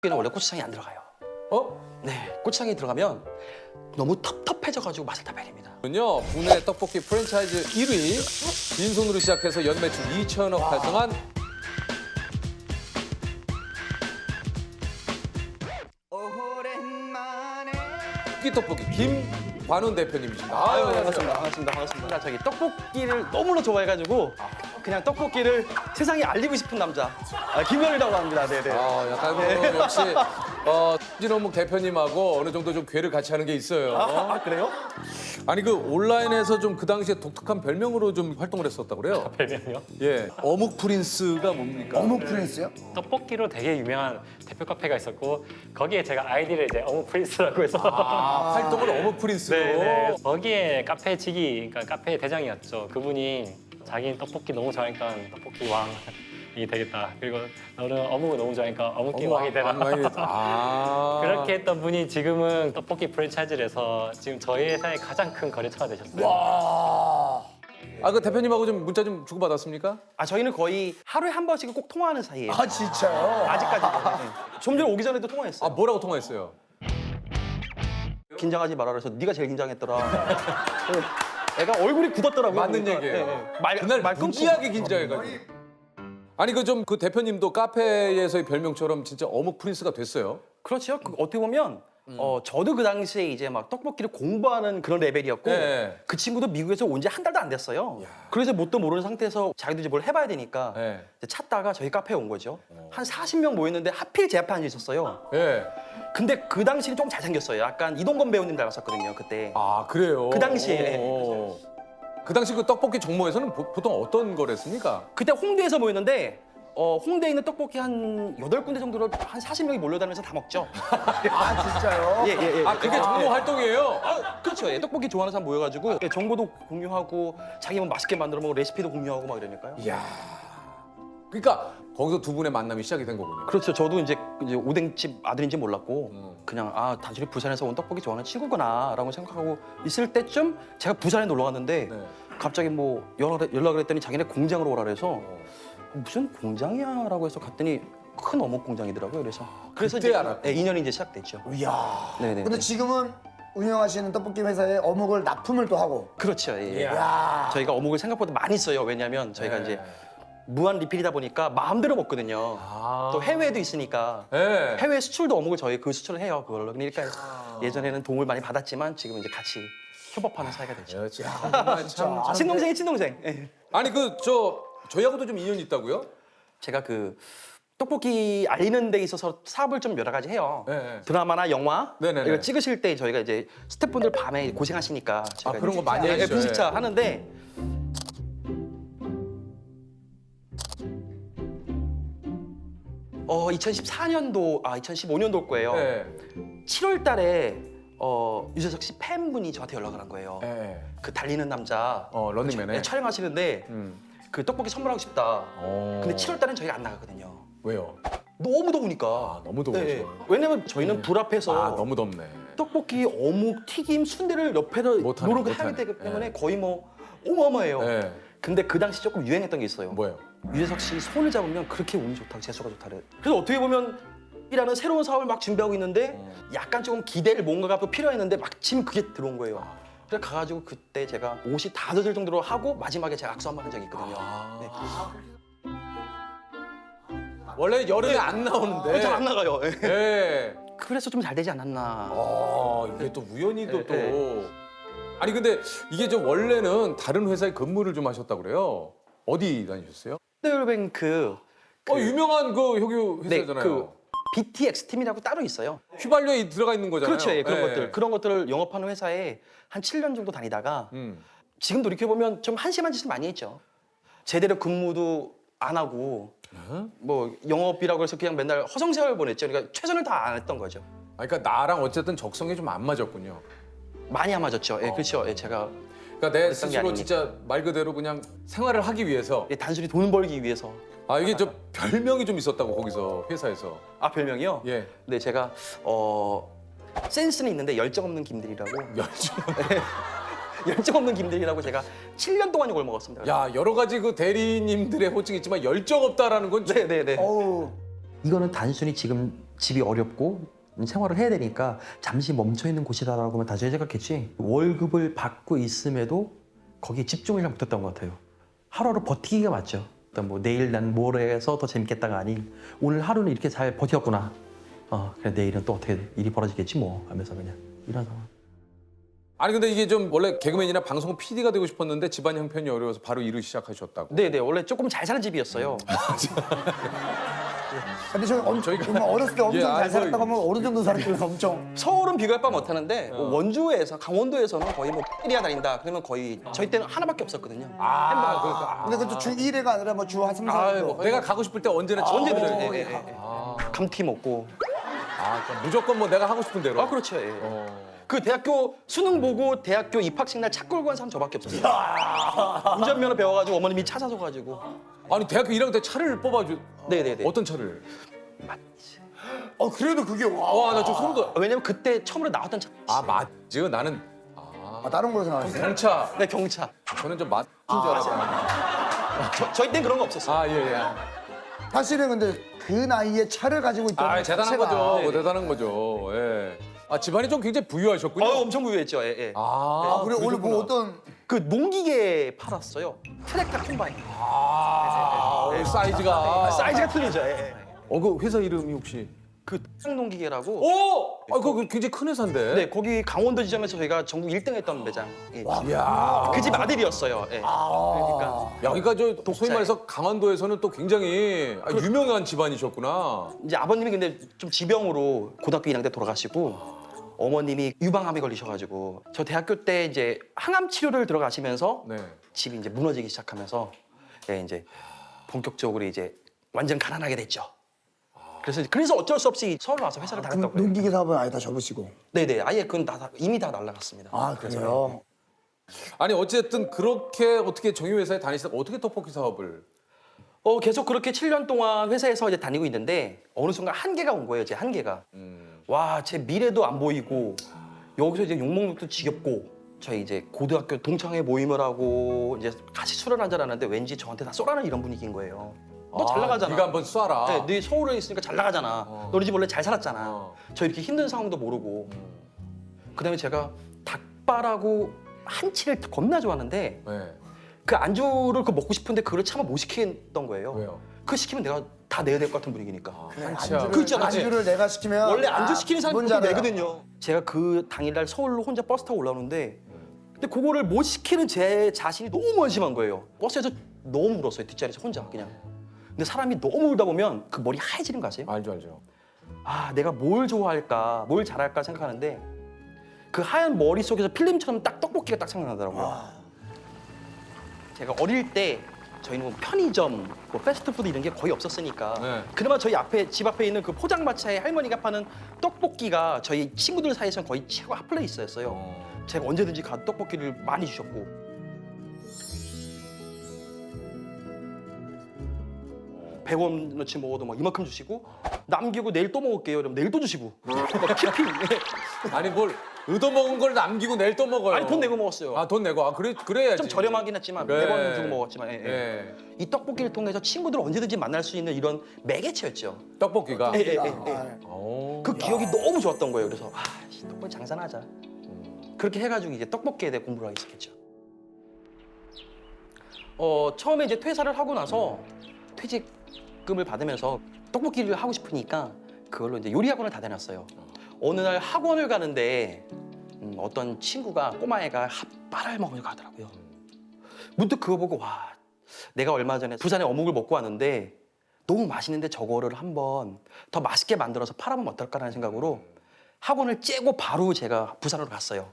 떡볶이는 원래 고추장이 안 들어가요. 네, 고추장이 들어가면 너무 텁텁해져가지고 맛을 다 배립니다. 군요, 국내 떡볶이 프랜차이즈 1위, 빈손으로 시작해서 연매출 2천억 달성한 떡볶이 떡볶이 김관훈 대표님이십니다. 아유, 반갑습니다. 저기 떡볶이를 너무나 좋아해가지고 그냥 떡볶이를 세상에 알리고 싶은 남자 김현이라고 합니다. 네네. 약간 역시 진원묵 대표님하고 어느 정도 좀 괴를 같이 하는 게 있어요. 그래요? 아니 그 온라인에서 좀 그 당시에 독특한 별명으로 좀 활동을 했었다고 그래요. 별명이요? 예, 어묵 프린스가 뭡니까? 어묵 프린스요? 떡볶이로 되게 유명한 대표 카페가 있었고 거기에 제가 아이디를 이제 어묵 프린스라고 해서 활동을 어묵 프린스로. 네. 거기에 카페 직이 그러니까 카페 대장이었죠. 그분이 자기는 떡볶이 너무 좋아하니까 떡볶이 왕이 되겠다. 그리고 너는 어묵을 너무 좋아하니까 어묵기 왕이 되라. 그렇게 했던 분이 지금은 떡볶이 프랜차이즈를 해서 지금 저희 회사의 가장 큰 거래처가 되셨어요. 그 대표님하고 좀 문자 좀 주고받았습니까? 저희는 거의 하루에 한 번씩은 꼭 통화하는 사이예요. 아 진짜요? 아직까지도. 네. 좀 전에 오기 전에도 통화했어요. 뭐라고 통화했어요? 긴장하지 말아라 그래서 네가 제일 긴장했더라. 애가 얼굴이 굳었더라고요. 맞는 그러니까. 얘기예요. 말 끊고. 무지하게 긴장해가지고. 아니 그 좀 그 대표님도 카페에서의 별명처럼 진짜 어묵 프린스가 됐어요. 그렇죠. 어떻게 보면 저도 그 당시에 이제 막 떡볶이를 공부하는 그런 레벨이었고 네. 그 친구도 미국에서 온 지 한 달도 안 됐어요. 그래서 뭣도 모르는 상태에서 자기도 이제 뭘 해봐야 되니까 네. 이제 찾다가 저희 카페에 온 거죠. 한 40명 모였는데 하필 제 앞에 앉아 있었어요. 예. 근데 그 당시는 좀 잘생겼어요. 약간 이동건 배우님 닮았었거든요, 그때. 그래요. 그 당시에. 그 당시 그 떡볶이 정모에서는 보통 어떤 걸 했습니까? 그때 홍대에서 모였는데 홍대에 있는 떡볶이 한 8군데 정도를 한 40명이 몰려다니면서 다 먹죠. 아 진짜요? 예. 그게 정모 활동이에요? 그렇죠. 예, 떡볶이 좋아하는 사람 모여가지고 정보도 공유하고 자기 뭐 맛있게 만들어 먹고 레시피도 공유하고 막 이러니까요. 이야. 그러니까 거기서 두 분의 만남이 시작이 된 거군요. 그렇죠. 저도 이제 오뎅집 아들인지 몰랐고 그냥 단순히 부산에서 온 떡볶이 좋아하는 친구구나라고 생각하고 있을 때쯤 제가 부산에 놀러 갔는데 네. 갑자기 뭐 연락을 했더니 자기네 공장으로 오라 그래서 무슨 공장이야라고 해서 갔더니 큰 어묵 공장이더라고요. 그래서 그때 이제 알았구나. 인연이 이제 시작됐죠. 이야. 네네. 근데 지금은 운영하시는 떡볶이 회사에 어묵을 납품을 또 하고. 그렇죠. 예. 이야. 저희가 어묵을 생각보다 많이 써요. 왜냐하면 저희가 네. 이제 무한 리필이다 보니까 마음대로 먹거든요. 또 해외에도 있으니까 네. 해외 수출도 어묵을 저희 그 수출을 해요. 그걸로. 그러니까 예전에는 도움을 많이 받았지만 지금 이제 같이 협업하는 사이가 됐죠. 정말 참. 친동생이 친동생. 예. 아니 저희하고도 좀 인연이 있다고요? 제가 그 떡볶이 알리는 데 있어서 사업을 좀 여러 가지 해요. 네. 드라마나 영화 네네네. 이거 찍으실 때 저희가 이제 스태프분들 밤에 고생하시니까 저희가 그런 거 많이 예, 하시죠. 분식차 하는데 어 2014년도 2015년도일 거예요. 네. 7월 달에 유재석 씨 팬분이 저한테 연락을 한 거예요. 네. 그 달리는 남자 런닝맨에. 네, 촬영하시는데 그 떡볶이 선물하고 싶다. 근데 7월 달엔 저희가 안 나가거든요. 왜요? 너무 더우니까. 너무 더워서. 왜냐면 저희는 불 앞에서 너무 덥네. 떡볶이, 어묵, 튀김, 순대를 옆에서 못하네, 노력을 못하네. 하기 때문에 거의 뭐 어마어마해요. 네. 근데 그 당시 조금 유행했던 게 있어요. 뭐예요? 유재석 씨 손을 잡으면 그렇게 운이 좋다고 재수가 좋다래. 그래서 어떻게 보면 이라는 새로운 사업을 막 준비하고 있는데 약간 조금 기대를 뭔가가 또 필요했는데 마침 그게 들어온 거예요. 그래서 가가지고 그때 제가 옷이 다 젖을 정도로 하고 마지막에 제가 악수 한 번 한 적이 있거든요. 네. 원래 여름에 안 나오는데. 잘 안 나가요. 예. 네. 그래서 좀 잘 되지 않았나. 이게 또 우연히도 또. 네. 아니 근데 이게 좀 원래는 다른 회사에 근무를 좀 하셨다고 그래요. 어디 다니셨어요? 롯데뱅크 유명한 그 효교 회사잖아요. 그 BTX 팀이라고 따로 있어요. 휘발유에 들어가 있는 거잖아요. 그렇죠. 예, 그런 네. 것들. 그런 것들을 영업하는 회사에 한 7년 정도 다니다가 지금 돌이켜보면 좀 한심한 짓을 많이 했죠. 제대로 근무도 안 하고 뭐 영업이라고 해서 그냥 맨날 허송세월 보냈죠. 그러니까 최선을 다 안 했던 거죠. 그러니까 나랑 어쨌든 적성이 좀 안 맞았군요. 많이 안 맞았죠. 예, 그렇죠. 예, 제가 그러니까 내 게 스스로 아니니까. 진짜 말 그대로 그냥 생활을 하기 위해서. 예, 단순히 돈 벌기 위해서. 이게 저 별명이 좀 있었다고 거기서 회사에서. 별명이요? 예. 네, 제가 센스는 있는데 열정 없는 김들이라고. 열정 없는 김들이라고 제가 7년 동안 욕을 먹었습니다. 야, 여러 가지 그 대리님들의 호칭이 있지만 열정 없다라는 건 네네네. 어우. 이거는 단순히 지금 집이 어렵고 생활을 해야 되니까 잠시 멈춰 있는 곳이다라고 하면 다시 생각했지. 월급을 받고 있음에도 거기에 집중을 잘 못했던 것 같아요. 하루하루 버티기가 맞죠. 일단 뭐 내일 난 뭘 해서 더 재밌겠다가 아닌 오늘 하루는 이렇게 잘 버텼구나. 그래 내일은 또 어떻게 일이 벌어지겠지 뭐 하면서 그냥 이런 상황. 아니 근데 이게 좀 원래 개그맨이나 방송 PD가 되고 싶었는데 집안 형편이 어려워서 바로 일을 시작하셨다고. 네네 원래 조금 잘 사는 집이었어요. 근데 저희가 어렸을 때 엄청 잘 살았다고 하면 어느 정도 살았길래 엄청. 서울은 비교할 바 못하는데 원주에서 강원도에서는 거의 뭐 일이야 다닌다 그러면 거의 저희 때는 하나밖에 없었거든요. 근데 그것도 주 2회가 아니라 뭐 주 한 3, 4회. 내가 가고 싶을 때 언제나 언제든지 집에 예, 예, 예. 감튀 먹고. 그러니까 무조건 뭐 내가 하고 싶은 대로. 그렇죠. 예. 그 대학교 수능 보고 대학교 입학식 날 차 끌고 간 사람 저밖에 없었어요. 운전면허 배워가지고 어머님이 차 사줘가지고. 아니 대학교 1학년 때 차를 뽑아줘. 네네네. 어떤 차를? 그래도 그게 와. 와 나 좀 소름 돋아. 왜냐면 그때 처음으로 나왔던 차. 맞지. 나는 다른 걸로 생각했어요. 경차. 네 경차. 저는 좀 맞은 줄 알았어요. 저희 땐 그런 거 없었어요. 예. 사실은 근데 그 나이에 차를 가지고 있다는 대단한 자체가 거죠. 대단한 거죠. 예. 집안이 좀 굉장히 부유하셨군요. 엄청 부유했죠. 예, 예. 그래 오늘 뭐 어떤 그 농기계 팔았어요. 트랙터 콤바인. 사이즈가. 사이즈가 틀리죠. 예. 그 회사 이름이 혹시? 그 농기계라고. 그거 굉장히 큰 회사인데. 네, 거기 강원도 지점에서 저희가 전국 1등했던 매장. 예. 야. 그 집 아들이었어요. 예. 그러니까 그러니까 저 소위 말해서 강원도에서는 또 굉장히 유명한 집안이셨구나. 이제 아버님이 근데 좀 지병으로 고등학교 1학년 때 돌아가시고 어머님이 유방암에 걸리셔가지고 저 대학교 때 이제 항암 치료를 들어가시면서 네. 집이 이제 무너지기 시작하면서 이제 본격적으로 이제 완전 가난하게 됐죠. 그래서 어쩔 수 없이 서울 와서 회사를 그럼 다녔다고요. 농기계 사업은 아예 다 접으시고. 네네, 아예 그건 이미 다 날라갔습니다. 그래요? 아니 어쨌든 그렇게 어떻게 정유회사에 다니시다가 어떻게 떡볶이 사업을? 계속 그렇게 7년 동안 회사에서 이제 다니고 있는데 어느 순간 한계가 온 거예요, 제 한계가. 와, 제 미래도 안 보이고 여기서 이제 욕먹는 것도 지겹고 저희 이제 고등학교 동창회 모임을 하고 이제 같이 술을 한잔 하는데 왠지 저한테 다 쏘라는 이런 분위기인 거예요. 너 잘 나가잖아. 네가 한번 쏴라. 네, 네 서울에 있으니까 잘 나가잖아. 너네 집 원래 잘 살았잖아. 저 이렇게 힘든 상황도 모르고. 그다음에 제가 닭발하고 한치를 겁나 좋아하는데 네. 그 안주를 먹고 싶은데 그걸 차마 못 시켰던 거예요. 왜요? 그거 시키면 내가 다 내야 될 것 같은 분위기니까. 한치야. 안주를 내가 시키면 원래 안주 시키는 사람이 뭔지 보통 알아요. 내거든요. 제가 그 당일날 서울로 혼자 버스 타고 올라오는데 근데 그거를 못 시키는 제 자신이 너무 한심한 거예요. 버스에서 너무 울었어요. 뒷자리에서 혼자 그냥. 근데 사람이 너무 울다 보면 그 머리 하얘지는 거 아세요? 알죠. 내가 뭘 좋아할까, 뭘 잘할까 생각하는데 그 하얀 머리 속에서 필름처럼 딱 떡볶이가 딱 생각나더라고요. 제가 어릴 때 저희는 뭐 편의점, 뭐 패스트푸드 이런 게 거의 없었으니까 네. 그나마 저희 집 앞에 있는 그 포장마차에 할머니가 파는 떡볶이가 저희 친구들 사이에서는 거의 최고 핫플레이스였어요. 제가 언제든지 가도 떡볶이를 많이 주셨고 100원어치 먹어도 막 이만큼 주시고 남기고 내일 또 먹을게요. 그러면 내일 또 주시고 막 피피. 아니 뭘 얻어먹은 걸 남기고 내일 또 먹어요. 아니 돈 내고 먹었어요. 돈 내고. 그래야지. 좀 저렴하긴 했지만 그래. 100원 주고 먹었지만 예. 이 떡볶이를 통해서 친구들을 언제든지 만날 수 있는 이런 매개체였죠. 떡볶이가. 예. 오. 그 기억이 너무 좋았던 거예요. 그래서 이 떡볶이 장사나 하자. 그렇게 해가지고 이제 떡볶이에 대해 공부를 하기 시작했죠. 처음에 이제 퇴사를 하고 나서 퇴직금을 받으면서 떡볶이를 하고 싶으니까 그걸로 이제 요리 학원을 다 다녔어요. 어느 날 학원을 가는데 어떤 친구가 꼬마애가 핫바를 먹으려고 하더라고요. 문득 그거 보고 와, 내가 얼마 전에 부산에 어묵을 먹고 왔는데 너무 맛있는데 저거를 한번 더 맛있게 만들어서 팔아보면 어떨까라는 생각으로 학원을 째고 바로 제가 부산으로 갔어요.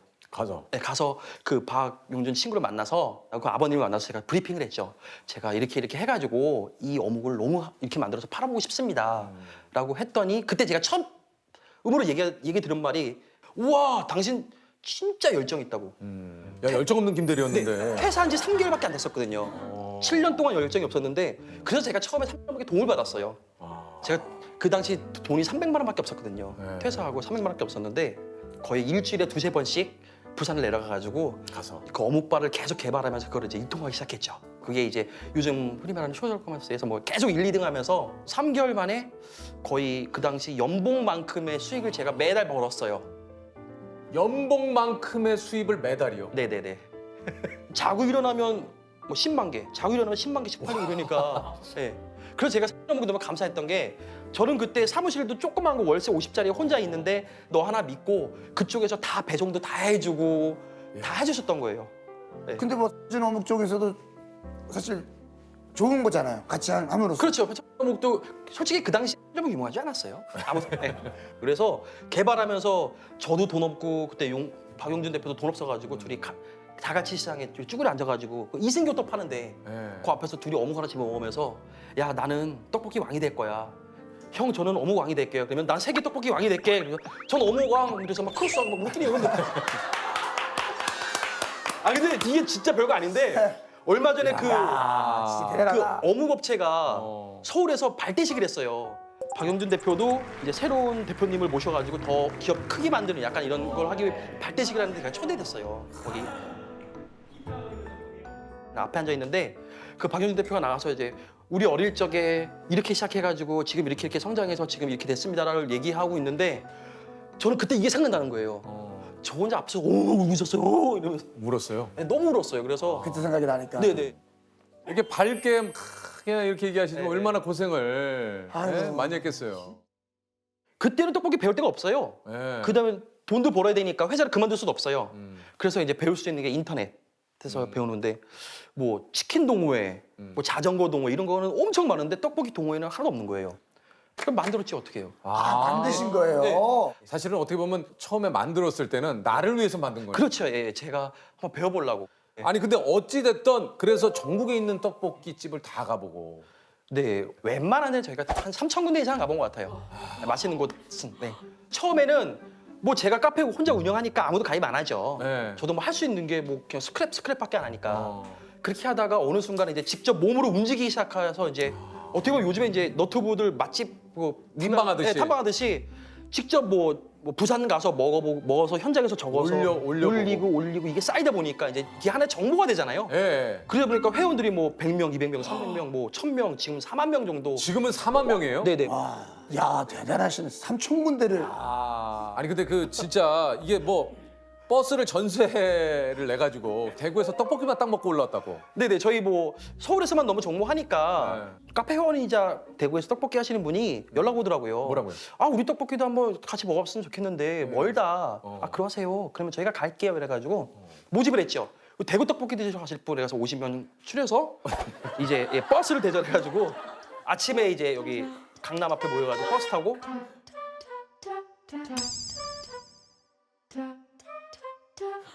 네, 가서 그 박용준 친구를 만나서 그 아버님을 만나서 제가 브리핑을 했죠. 제가 이렇게 해가지고 이 어묵을 너무 이렇게 만들어서 팔아보고 싶습니다. 라고 했더니 그때 제가 처음으로 얘기 들은 말이 우와 당신 진짜 열정 있다고. 야 열정 없는 김대리였는데. 퇴사한 지 3개월밖에 안 됐었거든요. 7년 동안 열정이 없었는데 그래서 제가 처음에 300만 원밖에 도움을 받았어요. 제가 그 당시 돈이 300만 원밖에 없었거든요. 네. 퇴사하고 300만 원밖에 없었는데 거의 일주일에 2-3번씩 부산을 내려가가지고 가서. 그 어묵발을 계속 개발하면서 그걸 이제 유통하기 시작했죠. 그게 이제 요즘 흔히 말하는 쇼더커머스에서 뭐 계속 1, 2등 하면서 3개월 만에 거의 그 당시 연봉만큼의 수익을 제가 매달 벌었어요. 연봉만큼의 수입을 매달이요. 네네네. 자고 일어나면 뭐 10만 개, 자고 일어나면 10만 개씩 팔리고 이러니까. 네. 그래서 제가 너무 감사했던 게 저는 그때 사무실도 조그만 거 월세 50짜리 혼자 있는데 너 하나 믿고 그쪽에서 다 배송도 다 해주고 다 해주셨던 거예요. 네. 근데 뭐 사진 어묵 쪽에서도 사실 좋은 거잖아요. 같이 함으로써. 그렇죠. 어묵도 솔직히 그 당시 좀 유명하지 않았어요. 아무튼. 네. 그래서 개발하면서 저도 돈 없고 그때 박용준 대표도 돈 없어가지고 둘이 다 같이 시장에 쭈그려 앉아가지고 그 이승교떡 파는데 그 앞에서 둘이 어묵 하나씩 먹으면서 야 나는 떡볶이 왕이 될 거야. 형 저는 어묵 왕이 될게요. 그러면 난 세계 떡볶이 왕이 될게. 그래서 전 어묵 왕. 그래서 막 크로스하고 막 우리끼리 이러는데. 아 근데 이게 진짜 별거 아닌데 얼마 전에 진짜 대단하다. 그 어묵 업체가 서울에서 발대식을 했어요. 박영준 대표도 이제 새로운 대표님을 모셔가지고 더 기업 크게 만드는 약간 이런 걸 하기 위해 발대식을 하는데 제가 초대됐어요. 거기 앞에 앉아 있는데 그 박영준 대표가 나가서 이제 우리 어릴 적에 이렇게 시작해가지고 지금 이렇게 성장해서 지금 이렇게 됐습니다라를 얘기하고 있는데 저는 그때 이게 생각나는 거예요. 저 혼자 앞에서 오 웃었어요 이러면서 울었어요. 네, 너무 울었어요. 그래서 그때 생각이 나니까. 네네. 이렇게 밝게 그냥 이렇게 얘기하시면 네. 얼마나 고생을 아유. 많이 했겠어요. 그때는 떡볶이 배울 데가 없어요. 네. 그다음에 돈도 벌어야 되니까 회사를 그만둘 수도 없어요. 그래서 이제 배울 수 있는 게 인터넷에서 배우는데 뭐 치킨 동호회, 뭐 자전거 동호회 이런 거는 엄청 많은데 떡볶이 동호회는 하나도 없는 거예요. 그럼 만들었지 어떻게 해요? 만드신 거예요. 네. 사실은 어떻게 보면 처음에 만들었을 때는 나를 위해서 만든 거예요. 그렇죠. 예, 제가 한번 배워보려고. 아니 근데 어찌 됐던 그래서 전국에 있는 떡볶이 집을 다 가보고 네, 웬만한 데는 저희가 한 3,000군데 이상 가본 것 같아요. 맛있는 곳은. 네. 처음에는 뭐 제가 카페 혼자 운영하니까 아무도 가입 안 하죠. 네. 저도 뭐 할 수 있는 게 뭐 그냥 스크랩밖에 안 하니까. 그렇게 하다가 어느 순간에 이제 직접 몸으로 움직이기 시작해서 이제 어떻게 보면 요즘에 이제 너튜브들 맛집 뭐 탐방하듯이. 네, 탐방하듯이 직접 뭐 부산 가서 먹어서 현장에서 적어서 올려보고. 올리고 이게 쌓이다 보니까 이제 이게 하나의 정보가 되잖아요. 예. 그러다 보니까 회원들이 뭐 100명, 200명, 300명, 뭐 1000명, 지금 4만 명 정도. 지금은 4만 명이에요? 네네. 야 대단하시네. 3,000군데를. 아니 근데 그 진짜 이게 뭐 버스를 전세를 내 가지고 대구에서 떡볶이만 딱 먹고 올라왔다고. 네네. 저희 뭐 서울에서만 너무 정모하니까 카페 회원이자 대구에서 떡볶이 하시는 분이 연락 오더라고요. 뭐라고요? 아 우리 떡볶이도 한번 같이 먹어봤으면 좋겠는데 멀다. 아 그러세요. 그러면 저희가 갈게요. 그래가지고 모집을 했죠. 대구 떡볶이 드시러 가실 분 그래서 50명 추려서 이제 버스를 대절해가지고 아침에 이제 여기 강남 앞에 모여가지고 버스 타고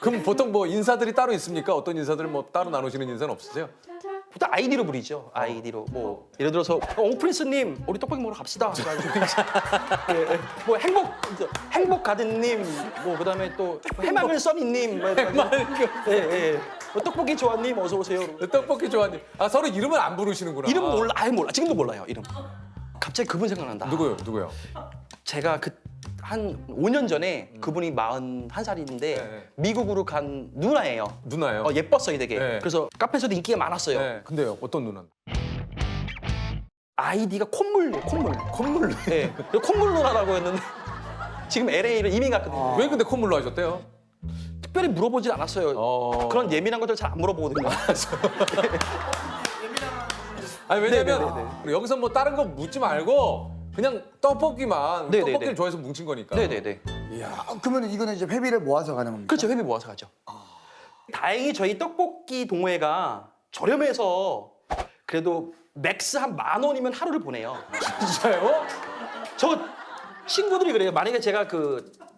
그럼 보통 뭐 인사들이 따로 있습니까? 어떤 인사들 뭐 따로 나누시는 인사는 없으세요? 보통 아이디로 부리죠. 아이디로 뭐 예를 들어서 프린스님 우리 떡볶이 먹으러 갑시다. 그래가지고 예, 뭐 행복 가든님 뭐 그다음에 또 해맑은 써니님 뭐 예. 뭐 떡볶이 조아님 어서 오세요. 떡볶이 좋아하니. 아 서로 이름을 안 부르시는구나. 이름 몰라. 아예 몰라. 지금도 몰라요. 이름. 갑자기 그분 생각난다. 누구요? 제가 한 5년 전에 그분이 41살인데 네. 미국으로 간 누나예요. 누나요? 예뻤어요, 되게. 네. 그래서 카페에서도 인기가 많았어요. 네. 근데요, 어떤 누나? 아이디가 콧물. 네. 콧물 누나라고 했는데 지금 LA를 이민 갔거든요. 왜 근데 콧물로 하셨대요? 특별히 물어보진 않았어요. 그런 예민한 것들 잘 안 물어보거든요. 아니 왜냐면 네네네네. 여기서 뭐 다른 거 묻지 말고 그냥 떡볶이만 네네네. 떡볶이를 좋아해서 뭉친 거니까. 네네네. 그러면 이거는 이제 회비를 모아서 가는 겁니까? 그렇죠. 회비 모아서 가죠. 다행히 저희 떡볶이 동호회가 저렴해서 그래도 맥스 한 10,000원이면 하루를 보내요. 진짜요? 저 친구들이 그래요. 만약에 제가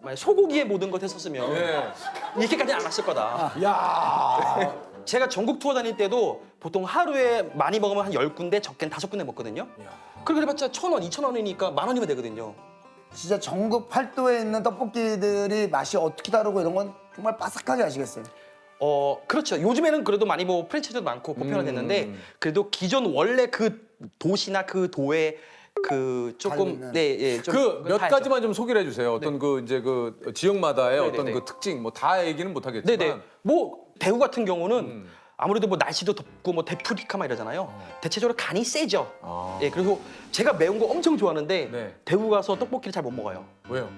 만약 소고기에 모든 것 했었으면 네. 이렇게까지는 안 왔을 거다. 야. 제가 전국 투어 다닐 때도 보통 하루에 많이 먹으면 한 10군데, 적게는 5군데 먹거든요. 그렇게 해봤자 1,000원, 2,000원이니까 10,000원이면 되거든요. 진짜 전국 팔도에 있는 떡볶이들이 맛이 어떻게 다르고 이런 건 정말 바삭하게 아시겠어요. 그렇죠. 요즘에는 그래도 많이 뭐 프랜차이즈도 많고 보편화됐는데 그래도 기존 원래 그 도시나 그 도의 그 조금 다르면. 좀 그 몇 다 알죠. 가지만 좀 소개를 해주세요. 어떤 그 이제 그 지역마다의 어떤 네네네. 그 특징 뭐 다 얘기는 못하겠지만. 네네. 뭐 대구 같은 경우는 아무래도 뭐 날씨도 덥고 뭐 대프리카 막 이러잖아요. 대체적으로 간이 세죠. 아. 예, 그래서 제가 매운 거 엄청 좋아하는데 네. 대구 가서 떡볶이를 잘 못 먹어요. 왜요?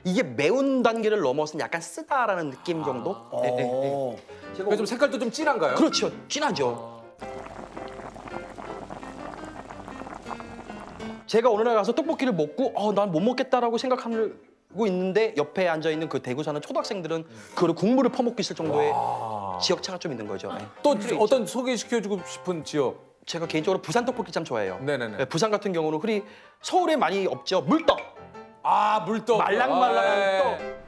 이게 매운 단계를 넘어서는 약간 쓰다라는 느낌 정도? 예, 예, 예. 그러니까 좀 색깔도 좀 진한가요? 그렇죠. 진하죠. 제가 어느 날 가서 떡볶이를 먹고 난 못 먹겠다라고 생각하고 있는데 옆에 앉아있는 그 대구 사는 초등학생들은 그걸 국물을 퍼먹고 있을 정도의 지역차가 좀 있는 거죠. 예. 또 어떤 소개시켜주고 싶은 지역? 제가 개인적으로 부산 떡볶이 참 좋아해요. 네네네. 예, 부산 같은 경우는 흔히 서울에 많이 없죠. 물떡! 아, 물떡. 말랑말랑한 아, 예. 떡.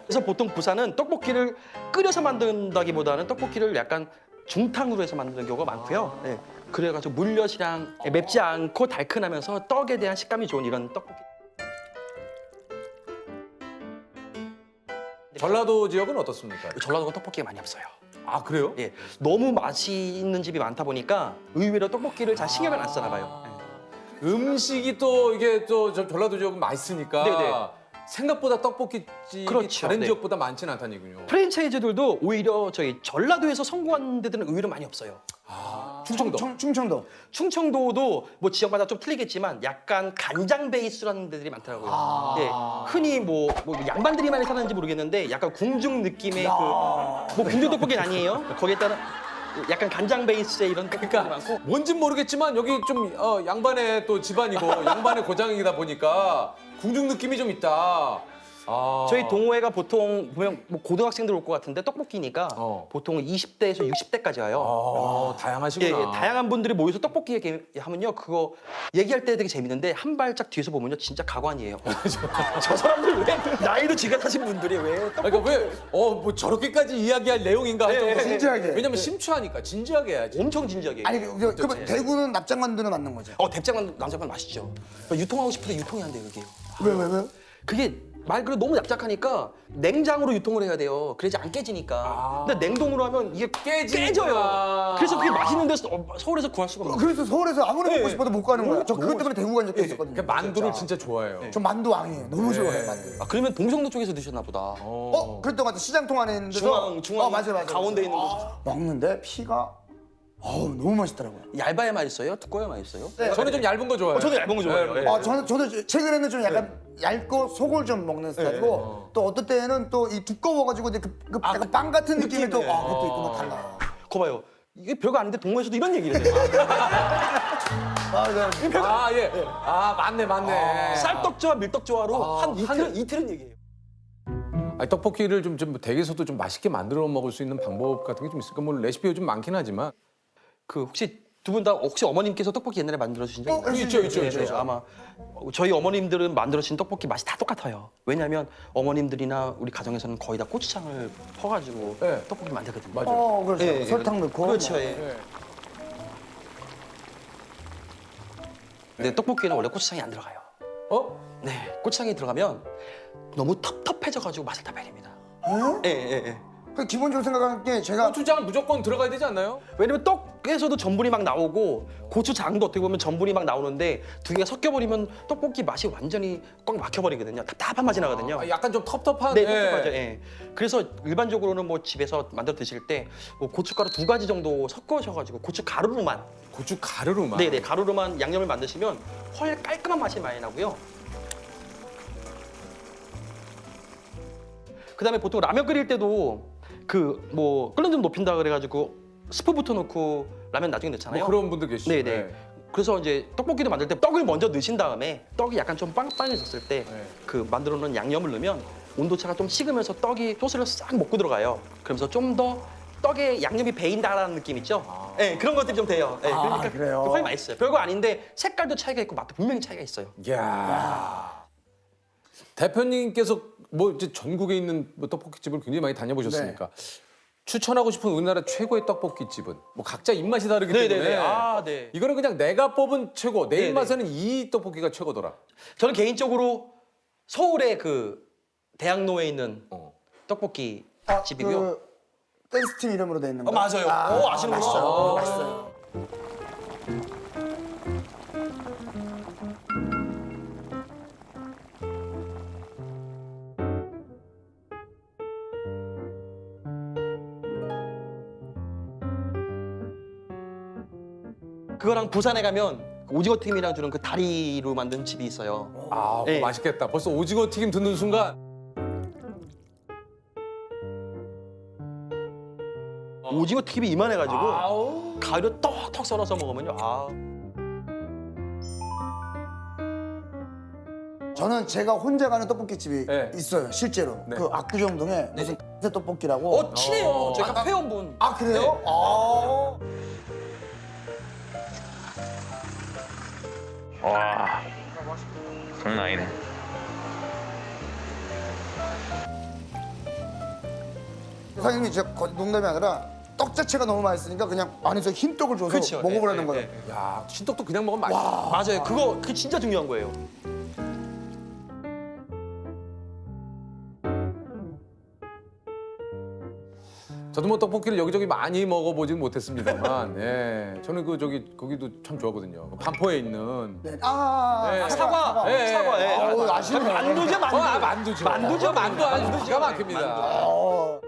그래서 보통 부산은 떡볶이를 끓여서 만든다기보다는 떡볶이를 약간 중탕으로 해서 만드는 경우가 많고요. 네. 그래가지고 물엿이랑 맵지 않고 달큰하면서 떡에 대한 식감이 좋은 이런 떡볶이. 전라도 지역은 어떻습니까? 전라도가 떡볶이가 많이 없어요. 아, 그래요? 예, 너무 맛이 있는 집이 많다 보니까 의외로 떡볶이를 잘 신경을 안 쓰나 봐요. 예. 음식이 또 이게 또 전라도 지역은 맛있으니까 네네. 생각보다 떡볶이집이 그렇죠. 다른 네. 지역보다 많지는 않다는 얘기군요. 프랜차이즈들도 오히려 저희 전라도에서 성공한 데들은 의외로 많이 없어요. 충청도. 충청도. 충청도도 뭐 지역마다 좀 틀리겠지만 약간 간장 베이스라는 데들이 많더라고요. 예, 흔히 뭐 양반들이 많이 사는지 모르겠는데 약간 궁중 느낌의 뭐 궁중 떡볶이는 아니에요. 거기에 따른 약간 간장 베이스의 이런 떡볶이가 그러니까 많고. 뭔진 모르겠지만 여기 좀 양반의 또 집안이고 양반의 고장이다 보니까 궁중 느낌이 좀 있다. 아. 저희 동호회가 보통 보면 뭐 고등학생들 올 것 같은데 떡볶이니까 보통 20대에서 60대까지 와요. 다양하시구나. 예, 예, 다양한 분들이 모여서 떡볶이 얘기하면요, 그거 얘기할 때 되게 재밌는데 한 발짝 뒤에서 보면요, 진짜 가관이에요. 저 사람들 왜 나이도 지긋하신 분들이 왜 떡볶이? 그러니까 왜 뭐 저렇게까지 이야기할 내용인가 할 정도로 진지하게. 왜냐면 심취하니까 진지하게 해야지. 엄청 진지하게. 아니 그러면 대구는 납작만두는 맞는 거죠? 대창만 남자만 맛있죠. 유통하고 싶은데 유통이 안 돼요, 그게. 왜? 그게 말 그대로 너무 납작하니까 냉장으로 유통을 해야 돼요. 그래야지 안 깨지니까. 근데 냉동으로 하면 이게 깨져요. 그래서 그게 맛있는 데서 서울에서 구할 수가 없어요. 그래서 서울에서 아무리 먹고 싶어도 못 가는 거야. 저 그것 너무 때문에 대구 간 적도 있었거든요. 그러니까 만두를 진짜 좋아해요. 저 만두 왕이에요. 너무 좋아해 만두. 그러면 동성로 쪽에서 드셨나 보다. 그랬던 것 같아. 시장통 안에 있는 데서 중앙 맞아. 가운데 있는 곳. 먹는데 피가 너무 맛있더라고요. 얇아야 맛있어요? 두꺼워야 맛있어요? 저는 좀 얇은 거 좋아해요. 저도 얇은 거 좋아해요. 네. 저도 최근에는 좀 약간 얇고 속을 좀 먹는 스타일이고 또 어떨 때는 또 이 두꺼워가지고 그 약간 빵 같은 느낌이 또 그것도 있고 막 달라. 거 봐요. 이게 별거 아닌데 동호회에서도 이런 얘기를 해요. 예. 맞네. 쌀떡조와 밀떡조화로 한 이틀은 얘기해요. 아니, 떡볶이를 좀 댁에서도 좀 맛있게 만들어 먹을 수 있는 방법 같은 게 좀 있을까? 뭐 레시피가 좀 많긴 하지만 그 혹시 두 분 다 혹시 어머님께서 떡볶이 옛날에 만들어 주신 적 있나요? 있죠. 아마 저희 어머님들은 만들어 주신 떡볶이 맛이 다 똑같아요. 왜냐하면 어머님들이나 우리 가정에서는 거의 다 고추장을 퍼가지고 네. 떡볶이 만들거든요. 맞아요. 그렇죠. 예, 예. 설탕 넣고. 그렇죠. 뭐. 예. 근데 떡볶이는 원래 고추장이 안 들어가요. 네, 고추장이 들어가면 너무 텁텁해져가지고 맛을 다 배립니다. 예. 그 기본적으로 생각하는 게 제가 고추장 무조건 들어가야 되지 않나요? 왜냐면 떡에서도 전분이 막 나오고 고추장도 어떻게 보면 전분이 막 나오는데 두 개가 섞여버리면 떡볶이 맛이 완전히 꽉 막혀버리거든요. 답답한 맛이 나거든요. 약간 좀 텁텁한. 네, 텁텁하죠. 예. 그래서 일반적으로는 뭐 집에서 만들어 드실 때 뭐 고춧가루 2가지 정도 섞으셔가지고 고춧가루로만 고추 가루로만. 네네 가루로만 양념을 만드시면 훨 깔끔한 맛이 많이 나고요. 그다음에 보통 라면 끓일 때도 그 뭐 끓는 좀 높인다 그래가지고 스프부터 넣고 라면 나중에 넣잖아요. 뭐 그런 분들 계시죠. 네네. 그래서 이제 떡볶이도 만들 때 떡을 먼저 넣으신 다음에 떡이 약간 좀 빵빵해졌을 때 그 만들어 놓은 양념을 넣으면 온도차가 좀 식으면서 떡이 소스를 싹 먹고 들어가요. 그러면서 좀 더 떡에 양념이 배인다라는 느낌 있죠? 네, 그런 것들이 좀 돼요. 네, 그러니까 그래요? 훨씬 맛있어요. 별거 아닌데 색깔도 차이가 있고 맛도 분명히 차이가 있어요. 이야. 대표님께서 뭐 이제 전국에 있는 뭐 떡볶이집을 굉장히 많이 다녀보셨으니까 추천하고 싶은 우리나라 최고의 떡볶이집은 뭐 각자 입맛이 다르기 때문에 네. 이거는 그냥 내가 뽑은 최고 내 네네. 입맛에는 이 떡볶이가 최고더라. 저는 개인적으로 서울의 그 대학로에 있는 떡볶이 집이고요. 그 댄스 팀 이름으로 돼 있는 거. 맞아요. 아시는구나. 맛있어요. 그거랑 부산에 가면 그 오징어 튀김이랑 주는 그 다리로 만든 집이 있어요. 아, 네. 맛있겠다. 벌써 오징어 튀김 듣는 순간 오징어 튀김이 이만해가지고 아우. 가위로 톡톡 썰어서 먹으면요. 아. 저는 제가 혼자 가는 떡볶이집이 네. 있어요, 실제로. 네. 그 압구정동에 무슨 떡볶이라고. 친해요. 제가 회원분. 아, 그래요? 네. 아. 와 장난 아니네. 사장님이 진짜 농담이 아니라 떡 자체가 너무 맛있으니까 그냥 안에서 흰떡을 줘서 그렇죠. 먹어보라는 예, 거예요. 예, 예. 야, 신떡도 그냥 먹으면 맛있어. 맞아요. 그게 진짜 중요한 거예요. 저도 뭐 떡볶이를 여기저기 많이 먹어보진 못했습니다만, 예, 저는 그 저기 거기도 참 좋아하거든요. 그 반포에 있는 네. 아, 네. 사과. 예, 예. 사과. 예. 아우, 아시네. 만두죠, 만두. 만두죠. 만두죠, 만두 아주 기가 막힙니다. 어.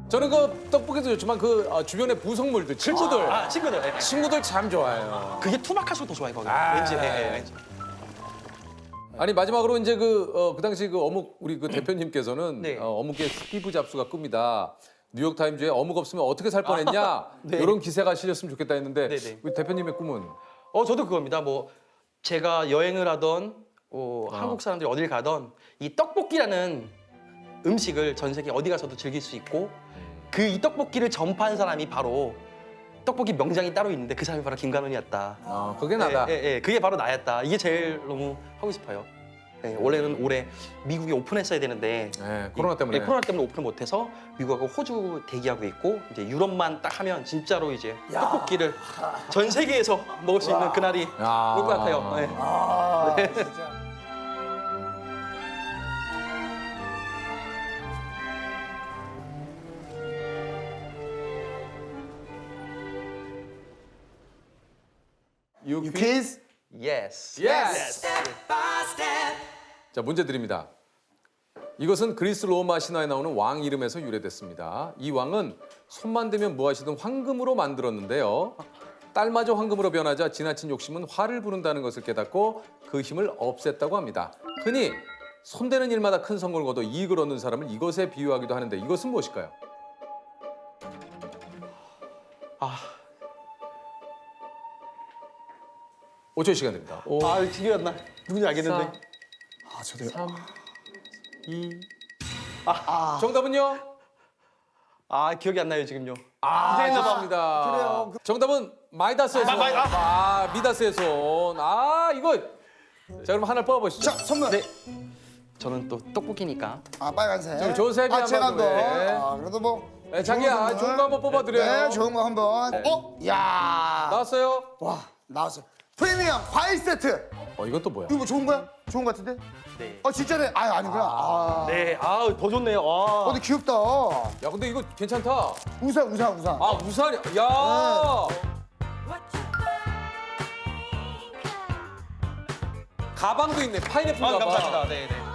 저는 그 떡볶이도 좋지만 그 주변의 부속물들, 친구들, 아, 친구들. 예. 친구들 참 좋아해요. 그게 투박할수록 더 좋아요, 거기. 아. 왠지. 예, 예, 왠지. 아니 마지막으로 이제 그 당시 그 어묵 우리 그 대표님께서는 네. 어묵의 피부 잡수가 끕니다. 뉴욕 타임즈에 어묵 없으면 어떻게 살 뻔했냐 네. 이런 기세가 실렸으면 좋겠다 했는데 네네. 우리 대표님의 꿈은 저도 그겁니다. 뭐 제가 여행을 하던 한국 사람들이 어딜 가던 이 떡볶이라는 음식을 전 세계 어디 가서도 즐길 수 있고 그 이 떡볶이를 전파한 사람이 바로 떡볶이 명장이 따로 있는데 그 사람이 바로 김관훈이었다. 그게 나다. 예, 예, 그게 바로 나였다. 이게 제일 너무 하고 싶어요. 예, 원래는 올해 미국에 오픈했어야 되는데 네, 코로나 때문에. 코로나 때문에 오픈을 못해서 미국하고 호주 대기하고 있고 이제 유럽만 딱 하면 진짜로 이제 떡볶이를 전 세계에서 먹을 수 있는 그날이 올 야. 것 같아요. 예. 아, 진짜. You 유퀴즈? Yes. Yes. 자, 문제 드립니다. 이것은 그리스 로마 신화에 나오는 왕 이름에서 유래됐습니다. 이 왕은 손만 대면 무엇이든 황금으로 만들었는데요. 딸마저 황금으로 변하자 지나친 욕심은 화를 부른다는 것을 깨닫고 그 힘을 없앴다고 합니다. 흔히 손대는 일마다 큰 성공을 거둬 이익을 얻는 사람을 이것에 비유하기도 하는데 이것은 무엇일까요? 아, 5초 시간 드립니다. 5, 기억이 안 나. 누군지 알겠는데. 아, 저도요. 3, 2. 정답은요? 기억이 안 나요, 지금요. 좋습니다. 그래요. 정답은 마이다스의 손. 미다스의 손. 이거. 자, 그럼 하나 뽑아보시죠. 자, 선물. 네. 저는 또 떡볶이니까. 아, 빨간색. 지금 조셉이 한번 제가 한번. 그래. 그래도 뭐. 네, 자기야, 좋은 거 한번 뽑아드려요. 네, 좋은 거 한번. 야. 나왔어요? 와, 나왔어. 프리미엄 과일 세트. 이건 또 뭐야? 이거 뭐 좋은 거야? 좋은 거 같은데? 네. 진짜네. 아니구나. 네. 더 좋네요. 근데 귀엽다. 야, 근데 이거 괜찮다. 우산. 우산이. 야. 가방도 있네. 파인애플 가방. 감사합니다. 네, 네.